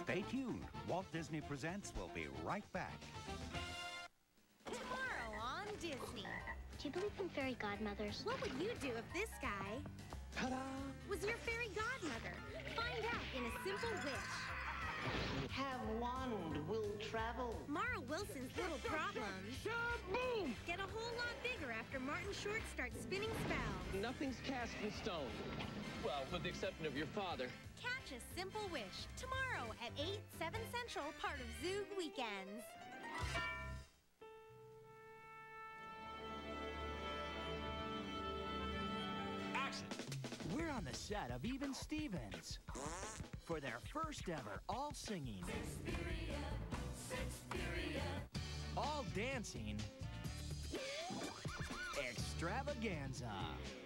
Stay tuned. Walt Disney Presents will be right back. Tomorrow on Disney. Do you believe in fairy godmothers? What would you do if this guy was your fairy godmother? Find out in a simple wish. Have wand, will travel. Mara Wilson's little problems Shaboom! get a whole lot bigger after Martin Short starts spinning spells. Nothing's cast in stone. Well, with the exception of your father. Catch a simple wish tomorrow at 8, 7 Central, part of Zoog Weekends. Action! We're on the set of Even Stevens for their first ever all singing, all dancing extravaganza.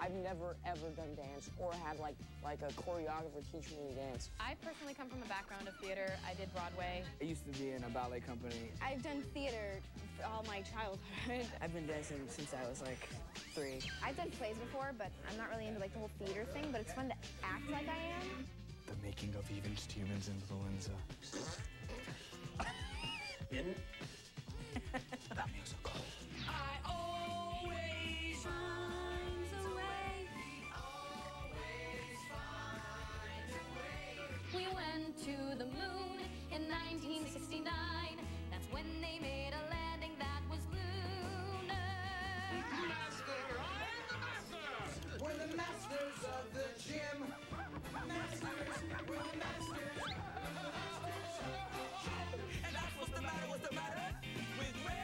I've never ever done dance or had like a choreographer teaching me dance. I personally come from a background of theater. I did Broadway. I used to be in a ballet company. I've done theater for all my childhood. I've been dancing since I was like 3. I've done plays before, but I'm not really into like the whole theater thing, but it's fun to act like I am. The making of Even Stevens influenza. In The musical. I always find a way. We went to the moon in 1969. That's when they made a landing that was lunar. Master, I am the master! We're the masters of the gym. Masters, we're the masters. And that's what's the matter, what's the matter with Ren?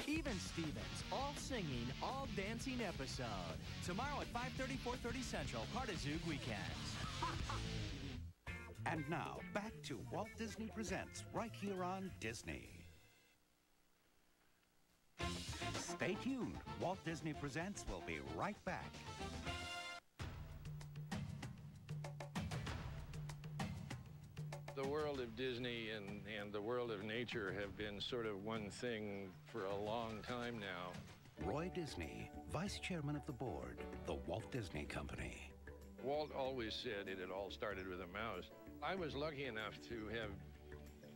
Even Stevens, all singing, all dancing episode. Tomorrow at 5:30, 4:30 Central, part of Zoog Weekends. And now, back to Walt Disney Presents right here on Disney. Stay tuned. Walt Disney Presents will be right back. The world of Disney and the world of nature have been sort of one thing for a long time now. Roy Disney, Vice Chairman of the Board, the Walt Disney Company. Walt always said it had all started with a mouse. I was lucky enough to have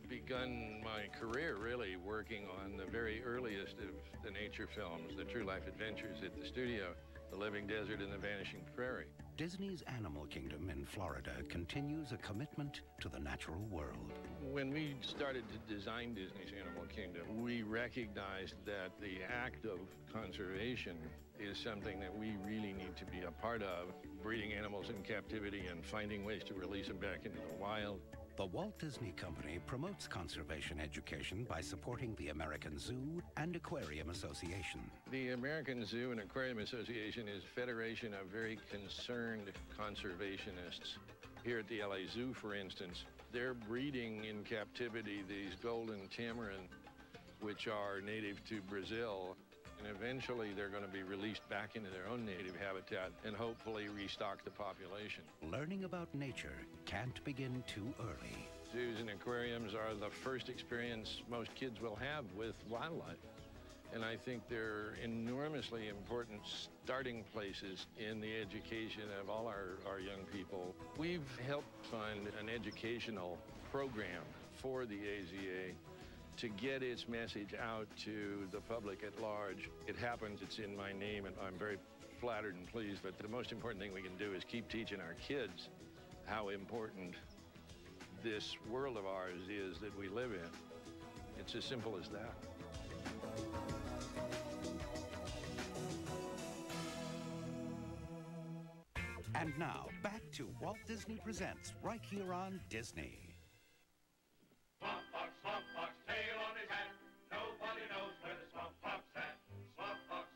begun my career really working on the very earliest of the nature films, the true life adventures at the studio, The Living Desert and The Vanishing Prairie. Disney's Animal Kingdom in Florida continues a commitment to the natural world. When we started to design Disney's Animal Kingdom, we recognized that the act of conservation is something that we really need to be a part of, breeding animals in captivity and finding ways to release them back into the wild. The Walt Disney Company promotes conservation education by supporting the American Zoo and Aquarium Association. The American Zoo and Aquarium Association is a federation of very concerned conservationists. Here at the LA Zoo, for instance, they're breeding in captivity these golden tamarin, which are native to Brazil. And eventually they're going to be released back into their own native habitat and hopefully restock the population. Learning about nature can't begin too early. Zoos and aquariums are the first experience most kids will have with wildlife. And I think they're enormously important starting places in the education of all our young people. We've helped fund an educational program for the AZA to get its message out to the public at large. It happens, it's in my name, and I'm very flattered and pleased, but the most important thing we can do is keep teaching our kids how important this world of ours is that we live in. It's as simple as that. And now, back to Walt Disney Presents right here on Disney. Swamp fox, tail on his hat. Nobody knows where the swamp fox at. Swamp fox,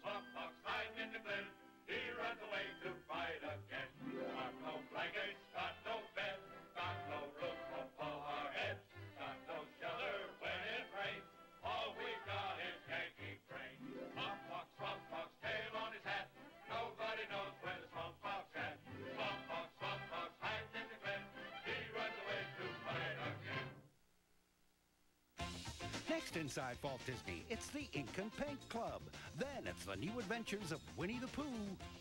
hiding in the glen. He runs away to fight again. Got no blankets, got no bed, got no roof above our heads, got no shelter when it rains. All we got is Yankee grain. Swamp fox, tail on his hat. Nobody knows where the swamp fox at. Swamp fox, hiding in the glen. He runs away to fight Next inside Walt Disney, it's the Ink and Paint Club. Then it's the new adventures of Winnie the Pooh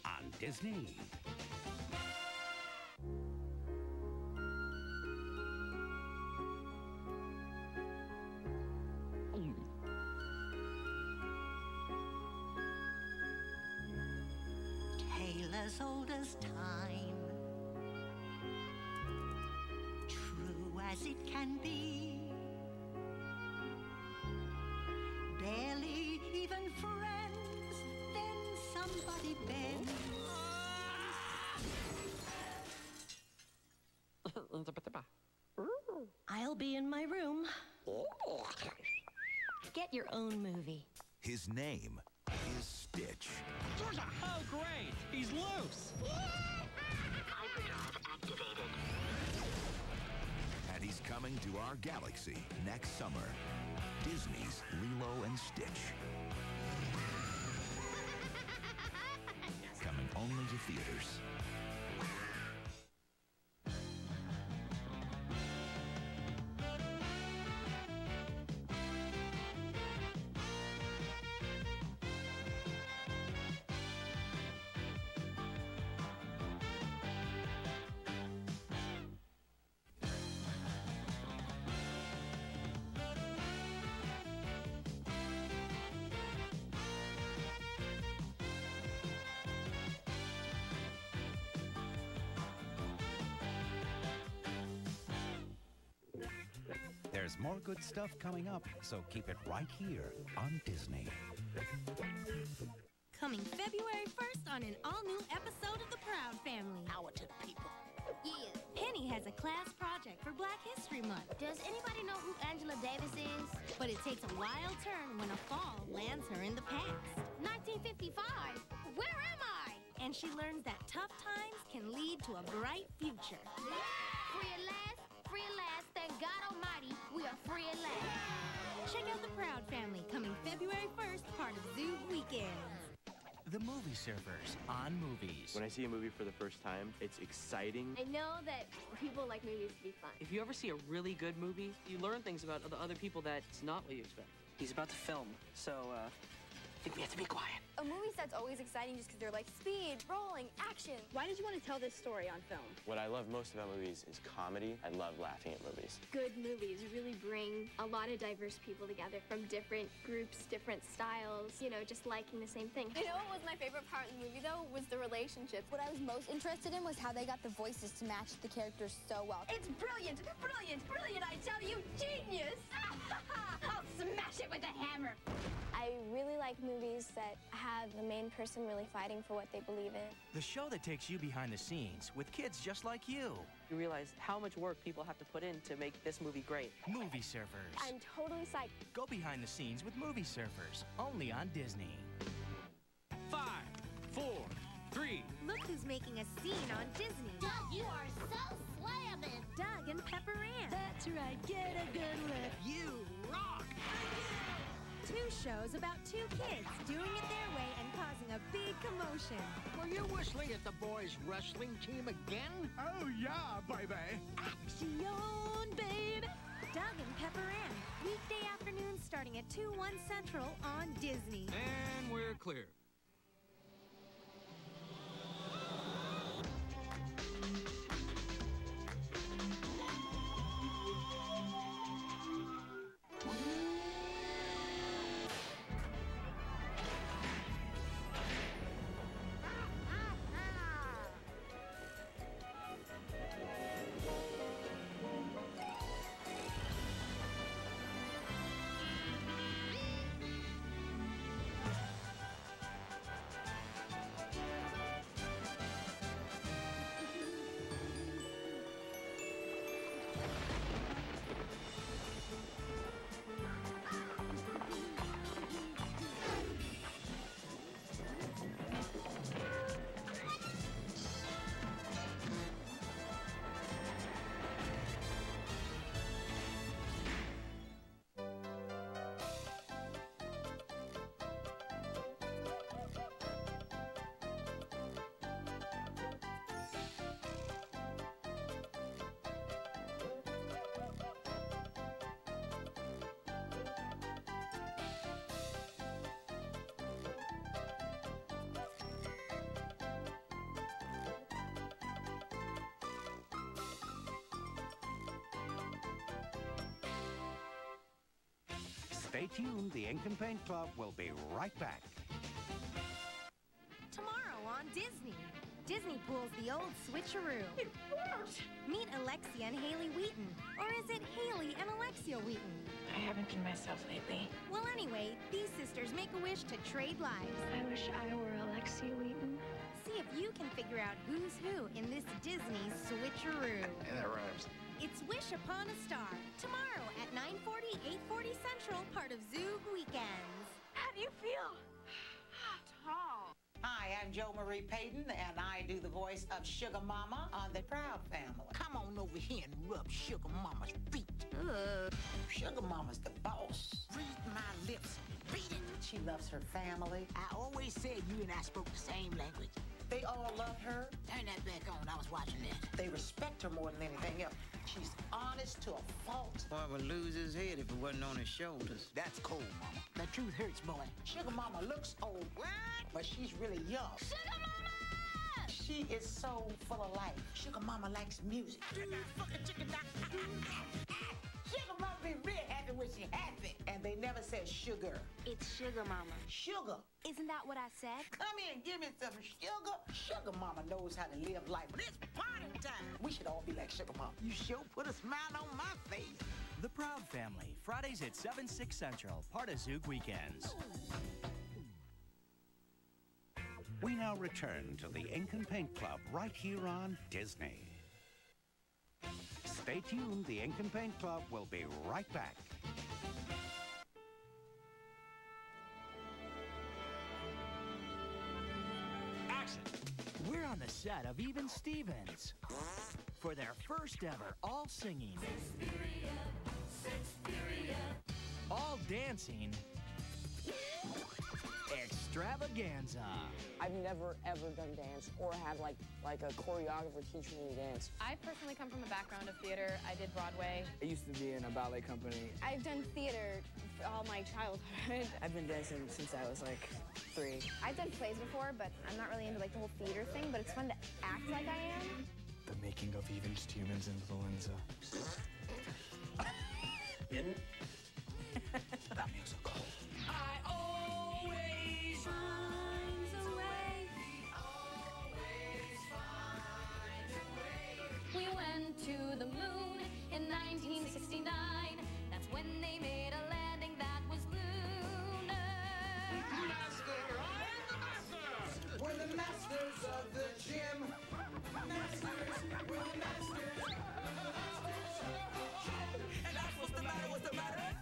on Disney. Tale as old as time, true as it can be. Barely even friends, then somebody bends. I'll be in my room. Get your own movie. His name is Stitch. Oh, great! He's loose! Hyperdrive activated. And he's coming to our galaxy next summer. Disney's Lilo and Stitch. Coming only to theaters. There's more good stuff coming up, so keep it right here on Disney. Coming February 1st on an all-new episode of The Proud Family. Power to the people. Yeah. Penny has a class project for Black History Month. Does anybody know who Angela Davis is? But it takes a wild turn when a fall lands her in the past. 1955. Where am I? And she learns that tough times can lead to a bright future. Free at last, free at last. Thank God Almighty, we are free at last. Check out The Proud Family coming February 1st, part of Zoo Weekends. The Movie Surfers on Movies. When I see a movie for the first time, it's exciting. I know that people like movies to be fun. If you ever see a really good movie, you learn things about the other people that's not what you expect. He's about to film, so I think we have to be quiet. A movie set's always exciting just because they're like speed, rolling, action. Why did you want to tell this story on film? What I love most about movies is comedy. I love laughing at movies. Good movies really bring a lot of diverse people together from different groups, different styles, you know, just liking the same thing. You know what was my favorite part of the movie, though, was the relationships. What I was most interested in was how they got the voices to match the characters so well. It's brilliant, brilliant, brilliant, I tell you, genius! I'll smash it with a hammer. I really like movies that have the main person really fighting for what they believe in. The show that takes you behind the scenes with kids just like you. You realize how much work people have to put in to make this movie great. Movie Surfers. I'm totally psyched. Go behind the scenes with Movie Surfers, only on Disney. 5, 4, 3. Look who's making a scene on Disney. Doug, you are so slamming. Doug and Pepper Ann. That's right, get a good look. You rock! Two shows about two kids doing it their way and causing a big commotion. Were you whistling at the boys' wrestling team again? Oh, yeah, baby. Action, babe! Doug and Pepper Ann. Weekday afternoons starting at 2/1 Central on Disney. And we're clear. Stay tuned. The Ink and Paint Club will be right back. Tomorrow on Disney. Disney pulls the old switcheroo. It worked! Meet Alexia and Haley Wheaton. Or is it Haley and Alexia Wheaton? I haven't been myself lately. Well, anyway, these sisters make a wish to trade lives. I wish I were Alexia Wheaton. See if you can figure out who's who in this Disney switcheroo. Yeah, that rhymes. It's Wish Upon a Star. Tomorrow at 9:40, 8:40 Central, part of Zoog Weekends. How do you feel? Tall. Hi, I'm Jo Marie Payton, and I do the voice of Sugar Mama on The Proud Family. Come on over here and rub Sugar Mama's feet. Sugar Mama's the boss. Read my lips. Beat it. She loves her family. I always said you and I spoke the same language. They all love her. Turn that back on. I was watching that. They respect her more than anything else. She's honest to a fault. Boy would lose his head if it wasn't on his shoulders. That's cold, Mama. The truth hurts, boy. Sugar Mama looks old, but she's really young. Sugar Mama! She is so full of life. Sugar Mama likes music. Sugar Mama be real happy when she happy. And they never said sugar. It's Sugar Mama. Sugar. Isn't that what I said? Come in, give me some sugar. Sugar Mama knows how to live life. But it's party time. We should all be like Sugar Mama. You sure put a smile on my face. The Proud Family, Fridays at 7, 6 Central, part of Zoog Weekends. We now return to the Ink and Paint Club right here on Disney. Stay tuned. The Ink and Paint Club will be right back. Action! We're on the set of Even Stevens for their first ever all-singing, all-dancing extravaganza. I've never ever done dance or had like a choreographer teach me to dance. I personally come from a background of theater. I did Broadway. I used to be in a ballet company. I've done theater all my childhood. I've been dancing since I was like 3. I've done plays before, but I'm not really into like the whole theater thing, but it's fun to act like I am. The making of even Stevens influenza. In the musical. I always find a way. We went to the moon in 1969. That's when they made a landing that was lunar. Master, I am the master! We're the masters of the gym. Masters, we're the masters. And that's what's the matter, with Red?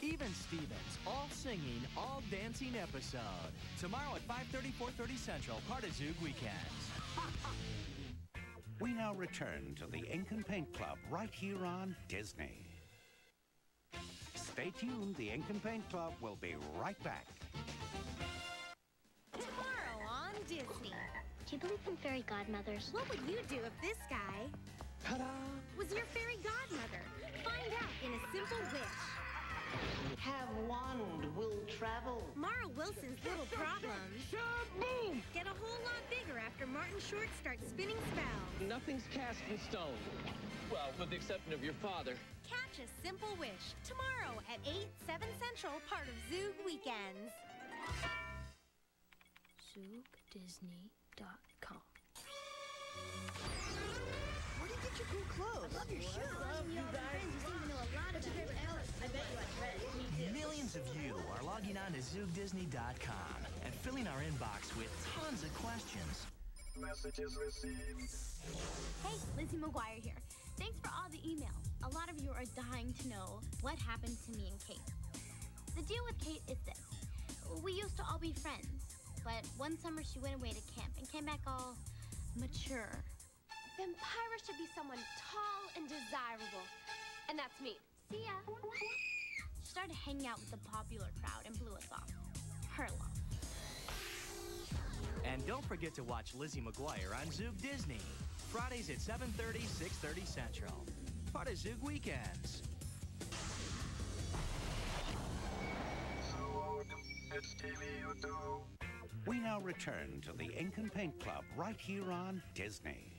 Even Stevens, all singing, all dancing episode. Tomorrow at 5:30, 4:30 Central, part of Zoog Weekends. We now return to the Ink and Paint Club right here on Disney. Stay tuned. The Ink and Paint Club will be right back. Tomorrow on Disney. Do you believe in fairy godmothers? What would you do if this guy was your fairy godmother? Find out in a simple wish. Have wand will travel. Mara Wilson's little problems get a whole lot bigger after Martin Short starts spinning spells. Nothing's cast in stone. Well, with the exception of your father. Catch a simple wish tomorrow at 8, 7 Central, part of Zoog Weekends. ZoogDisney.com. Where did you get your cool clothes? I love your shoes. You guys seem to know a lot about Ellis. I bet you like Red. Me too. Millions of you are logging on to ZoogDisney.com and filling our inbox with tons of questions. Messages received. Hey, Lizzie McGuire here. Thanks for all the emails. A lot of you are dying to know what happened to me and Kate. The deal with Kate is this. We used to all be friends, but one summer she went away to camp and came back all mature. Vampira should be someone tall and desirable. And that's me. See ya. She started hanging out with the popular crowd and blew us off. Her love. And don't forget to watch Lizzie McGuire on Zoog Disney. Fridays at 7:30, 6:30 Central. Part of Zoog Weekends. We now return to the Ink and Paint Club right here on Disney.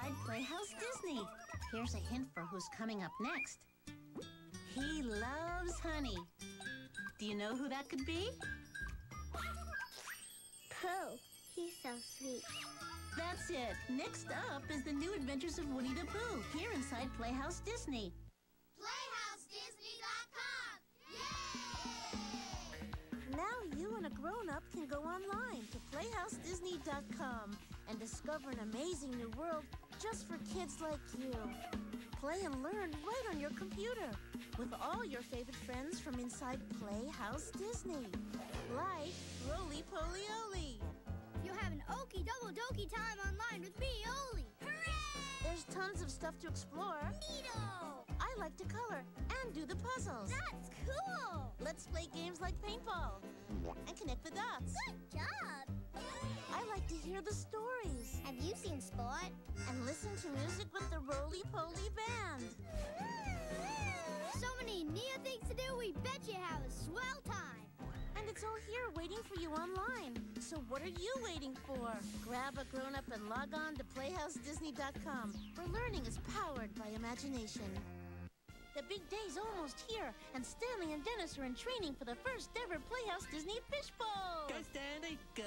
inside Playhouse Disney. Here's a hint for who's coming up next. He loves honey. Do you know who that could be? Pooh. He's so sweet. That's it. Next up is the new adventures of Winnie the Pooh, here inside Playhouse Disney. PlayhouseDisney.com. Now you and a grown-up can go online to PlayhouseDisney.com and discover an amazing new world just for kids like you. Play and learn right on your computer with all your favorite friends from inside Playhouse Disney. Like Roly-Poly-Oly. You'll have an okie-double-dokey time online with me, Oli. Hooray! There's tons of stuff to explore. Neato! I like to color and do the puzzles. That's cool! Let's play games like paintball and connect the dots. Good job! I like to hear the stories. Have you seen Spot? And listen to music with the Roly-Poly Band. So many neat things to do, we bet you have a swell time. And it's all here waiting for you online. So what are you waiting for? Grab a grown-up and log on to PlayhouseDisney.com, where learning is powered by imagination. The big day's almost here, and Stanley and Dennis are in training for the first ever Playhouse Disney Fishbowl. Go, Stanley! Go,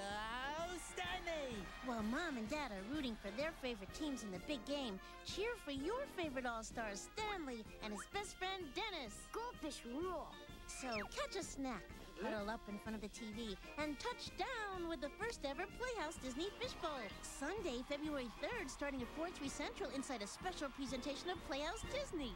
Stanley! While Mom and Dad are rooting for their favorite teams in the big game, cheer for your favorite all-stars, Stanley and his best friend, Dennis. Goldfish rule. So catch a snack, huddle up in front of the TV, and touch down with the first ever Playhouse Disney Fishbowl. Sunday, February 3rd, starting at 4/3 Central inside a special presentation of Playhouse Disney.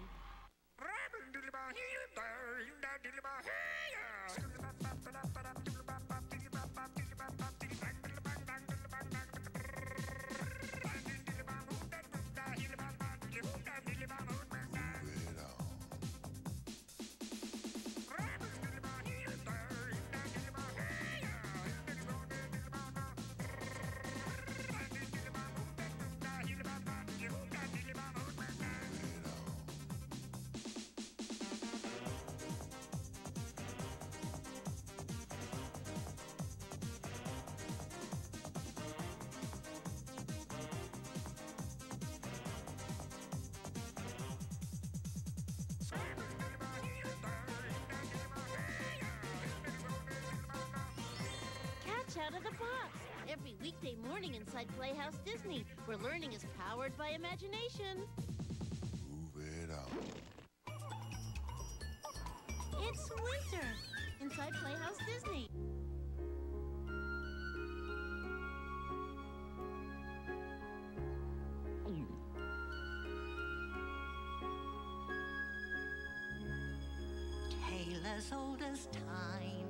Out of the box every weekday morning inside Playhouse Disney, where learning is powered by imagination. Move it out. It's winter inside Playhouse Disney. Tale as old as time,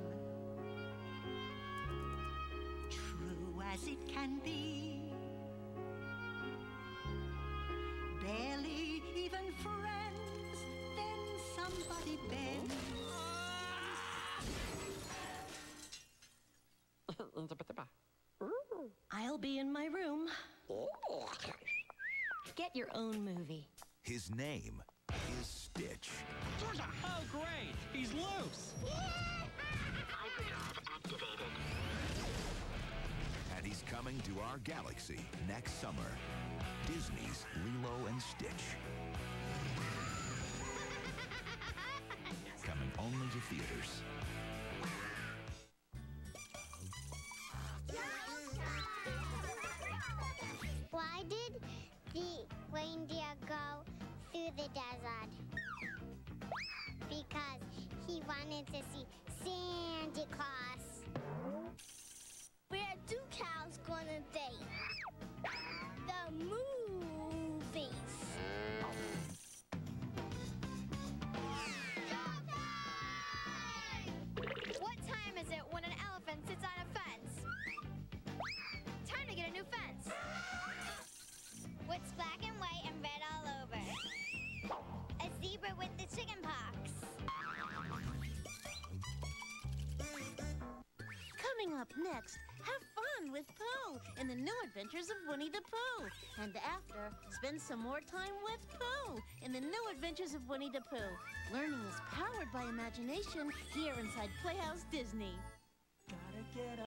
as it can be, barely even friends, then somebody bends. I'll be in my room. Get your own movie. His name is Stitch. Oh, great! He's loose! Hyperdrive activated. And he's coming to our galaxy next summer. Disney's Lilo and Stitch. Coming only to theaters. Why did the reindeer go through the desert? Because he wanted to see Santa Claus. Where do cows gonna date? The movies. What time is it when an elephant sits on a fence? Time to get a new fence. What's black and white and red all over? A zebra with the chicken pox. Coming up next, have fun with Pooh in the new adventures of Winnie the Pooh. And after, spend some more time with Pooh in the new adventures of Winnie the Pooh. Learning is powered by imagination here inside Playhouse Disney. Gotta get